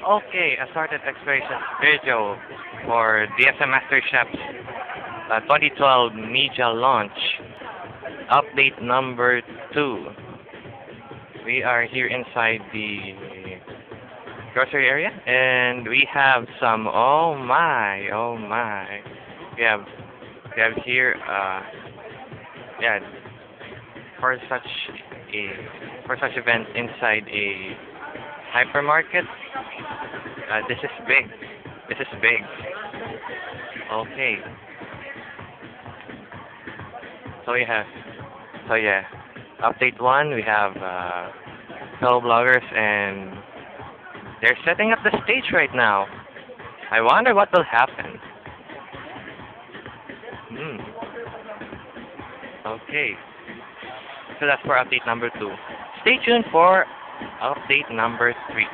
Okay, Assorted Exploration Video for DSM Master Chef's 2012 media launch. Update number 2. We are here inside the grocery area and we have some, oh my. We have, we have here, yeah, for such a, for such event inside a hypermarket. This is big. This is big. Okay. So we have, so yeah, update 1, we have fellow bloggers and they're setting up the stage right now. I wonder what will happen. Hmm. Okay. So that's for update number 2. Stay tuned for update number 3.